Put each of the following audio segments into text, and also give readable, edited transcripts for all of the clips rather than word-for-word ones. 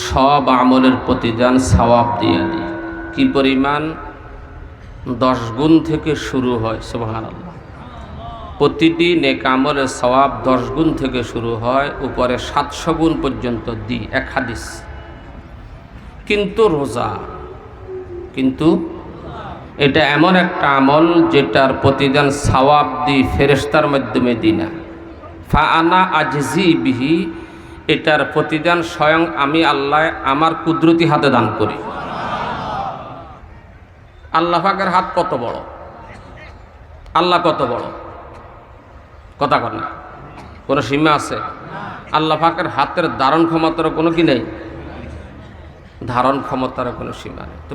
সব আমলের প্রতিদান সওয়াব দিয়ে দিই। কি পরিমাণ? 10 গুণ থেকে শুরু হয়। সুবহানাল্লাহ। প্রতিটি নেক আমলের সওয়াব 10 গুণ থেকে শুরু হয়, উপরে 700 গুণ পর্যন্ত দিই, এক হাদিস। কিন্তু রোজা, কিন্তু এটা এমন একটা আমল যেটার প্রতিদান সওয়াব দিই, ফেরেশতার মাধ্যমে দিই না। ফা আনা আজজি বিহি, এটার প্রতিদান স্বয়ং আমি আল্লাহ আমার কুদরতি হাতে দান করি। আল্লাহ পাকের হাত কত বড়, আল্লাহ কত বড়, কথা কর না, কোনো সীমা আছে? আল্লাহ পাকের হাতের ধারণ ক্ষমতার কোনো কি নেই, ধারণ ক্ষমতার কোনো সীমা নেই। তো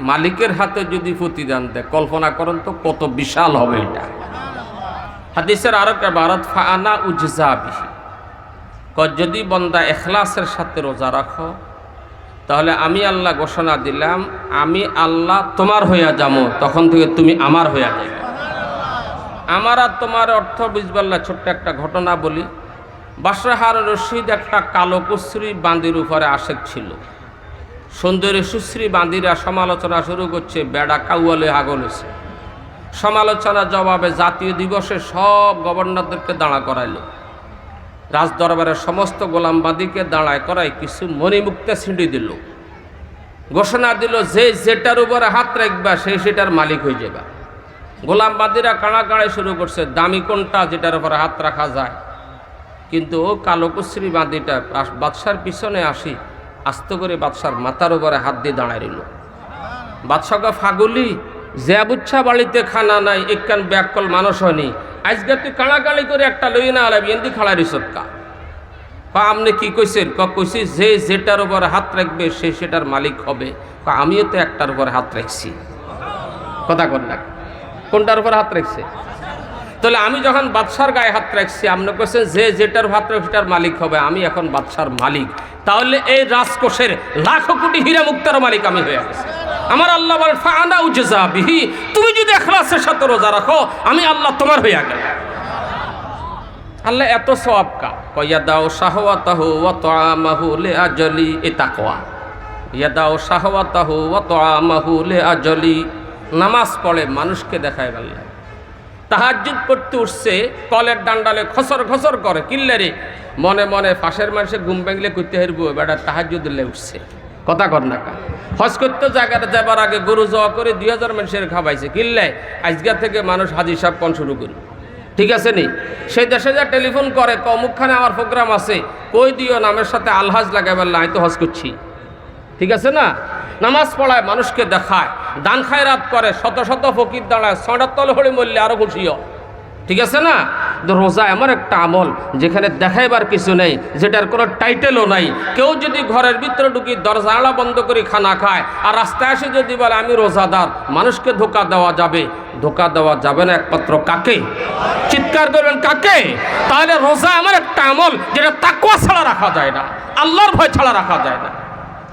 মালিকের হাতে যদি প্রতিদান দেয়, কল্পনা করেন তো কত বিশাল হবে এটা। হাদিসের আরো একটা ইবারত, ফা আনা উজজা বিহি, যদি বান্দা ইখলাসের সাথে রোজা রাখো, তাহলে আমি আল্লাহ ঘোষণা দিলাম, আমি আল্লাহ তোমার হইয়া যাবো, তখন থেকে তুমি আমার হইয়া যাবে। আমার আর তোমার অর্থ বুঝবাল্লা। ছোট্ট একটা ঘটনা বলি। বাশরা হারুন রশিদ একটা কালো কুশ্রী বান্দির উপরে আশেক ছিল। সুন্দরী সুশ্রী বান্দিরা সমালোচনা শুরু করছে, বেড়া কাউয়ালে আগল হয়েছে। সমালোচনা জবাবে জাতীয় দিবসে সব গভর্নরদেরকে দাঁড়া করাইল, রাজদরবারের সমস্ত গোলামবাদীকে দাঁড়ায় করায় কিছু মণিমুক্তা ছিঁড়ি দিল, ঘোষণা দিল যে যেটার উপরে হাত রাখবা সেই সেটার মালিক হয়ে যাবে। গোলামবাদীরা কাড়াকাড়ি শুরু করছে, দামি কোনটা যেটার উপরে হাত রাখা যায়। কিন্তু ও কালো কুশ্রী বাঁদিটা বাদশার পিছনে আসি আস্তে করে বাদশার মাথার উপরে হাত দিয়ে দাঁড়ায় রইল। বাদশাকে ফাগুলি, যে বুচ্ছা বাড়িতে খানা নাই, একখান ব্যাকল মানুষ হয়নি, আজকে তুই কাড়াকাড়ি করে একটা লই না আলাবি, এমনি খাড়া রিসকা। আপনি কি কইছেন? কইছি যে যেটার উপরে হাত রাখবে সে সেটার মালিক হবে। আমিও তো একটার উপরে হাত রাখছি, কথা কর না, কোনটার উপরে হাত রাখছে? তাহলে আমি যখন বাদশার গায়ে হাত রাখছি, আপনি কইছেন যে যেটার হাত রাখবে সেটার মালিক হবে, আমি এখন বাদশার মালিক। তাহলে এই রাজকোষের লাখো কোটি হীরা মুক্তার মালিক আমি হয়ে গেছি। আমার আল্লাহ বলেন ফা আনা উজজা বিহি, তুমি যদি ইখলাসের সাথে রোজা রাখো, আমি আল্লাহ তোমার হয়ে গেলাম। আল্লাহ এত সওয়াব কা ইয়াদাউ শাহওয়াতাহু ওয়া তুআমাহু লিআজলি, এ তাকওয়া। ইয়াদাউ শাহওয়াতাহু ওয়া তুআমাহু লিআজলি, নামাজ পড়ে মানুষকে দেখায় আল্লাহ। তাহাজ্জুদ পড়তে উঠছে, কলের ডান্ডালে খসর খসর করে, কিল্লারে মনে মনে ফাঁসের মানুষে ঘুম ভাঙলে করতে হারবো, বেটা তাহাজ্জুদ উঠছে, কথা কর না কা। হজ করতে জায়গাটা যাবার আগে গরু জবা করে 2000 মানুষের খাওয়াইছে, কিল্লায় আজকে থেকে মানুষ হাজি সাহেব কন শুরু করি, ঠিক আছে নি? সেই দেশে যা টেলিফোন করে, অমুকখানে আমার প্রোগ্রাম আছে, কই দিও নামের সাথে আলহাজ লাগাই বললাম, আমি তো হজ করছি, ঠিক আছে না? নামাজ পড়ায় মানুষকে দেখায়, দান খায়রাত করে, শত শত ফকির দাঁড়ায়, ছড়ার তল হলে মরলে আরো খুশিও, ঠিক আছে না? রোজা এমন একটা আমল যেখানে দেখাইবার কিছু নেই, যেটার কোনো টাইটেলও নাই। কেউ যদি ঘরের ভিতরে ঢুকি দরজা আড়া বন্ধ করে খানা খায়, আর রাস্তায় এসে যদি বলে আমি রোজাদার, মানুষকে ধোকা দেওয়া যাবে? ধোকা দেওয়া যাবে না একমাত্র কাকে? চিৎকার করবেন কাকে? তাহলে রোজা এমন একটা আমল যেটা তাকওয়া ছাড়া রাখা যায় না, আল্লাহর ভয় ছাড়া রাখা যায় না,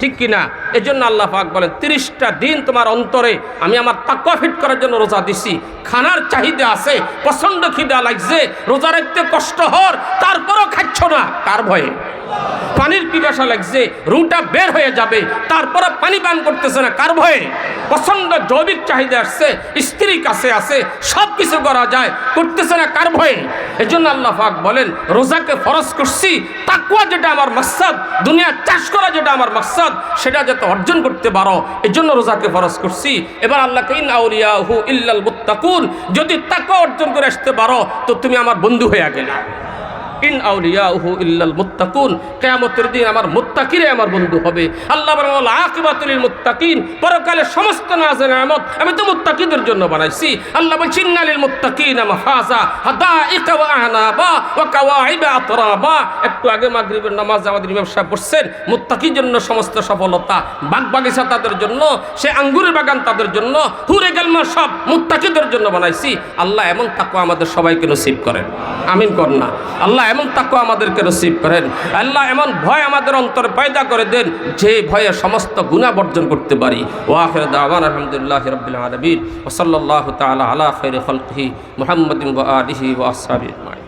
ঠিক কিনা? এই জন্য আল্লাহ পাক বলেন 30টা দিন তোমার অন্তরে আমি আমার তাকওয়া ফিট করার জন্য রোজা দিছি। খানার চাহিদা আছে, প্রচন্ড খিদা লাগছে, রোজা রাখতে কষ্ট হর, তারপরও খাচ্ছ না, কার ভয়ে? পানির পিপাসা লাগছে, রুটা বের হয়ে যাবে, তারপরে পানি পান করতেছে না, কার ভয়ে? প্রচন্ড জৈবিক চাহিদা আসছে, স্ত্রী কাছে আছে, সব কিছু করা যায়, করতেছে না, কার ভয়ে? এই জন্য আল্লাহ পাক বলেন রোজাকে ফরজ করছি, তাকওয়া যেটা আমার মাকসাদ, দুনিয়া চাষ করা যেটা আমার মাকসাদ, সেটা যাতে অর্জন করতে পারো, এই জন্য রোজাকে ফরজ করছি। এবার আল্লাহকে ইন আউলিয়াহু ইল্লাল মুত্তাকুন, যদি তাকওয়া অর্জন করে আসতে পারো তো তুমি আমার বন্ধু হয়ে গেলে। ইন আউলিয়াহু ইল্লাল মুত্তাকুন, কিয়ামতের দিন আমার মুত্তাকিরা আমার বন্ধু হবে। আল্লাহ বলেন ওয়াল আকিবাতুল লিল মুত্তাকিন, পরকালে সমস্ত নাজ নেয়ামত আমি তো মুত্তাকিদের জন্য বানাইছি। আল্লাহ বলেন ইন্না লিল মুত্তাকিনা মাফাজা হাদাইকা ওয়া আহনাবা ওয়া কাওয়াইবা আতরাবা। একটু আগে মাগরিবের নামাজ আমাদের ইমাম সাহেব পড়ছেন, মুত্তাকির জন্য সমস্ত সফলতা, বাগ বাগিচা তাদের জন্য, সে আঙ্গুরের বাগান তাদের জন্য, হুরে গেলমা সব মুত্তাকিদের জন্য বানাইছি। আল্লাহ এমন তাকওয়া আমাদের সবাইকে নসিব করেন, আমিন কর না। আল্লাহ এমন তাকওয়া আমাদেরকে নসিব করেন। আল্লাহ এমন ভয় আমাদের অন্তরে পয়দা করে দেন, যে ভয়ে সমস্ত গুনাহ বর্জন করতে পারি। ওয়া আখিরু দাওয়ানা আলহামদুলিল্লাহি রাব্বিল আলামিন ওয়া সাল্লাল্লাহু তাআলা আলা খায়রি খালকিহি মুহাম্মাদিন ওয়া আলিহি ওয়া আসহাবিহি।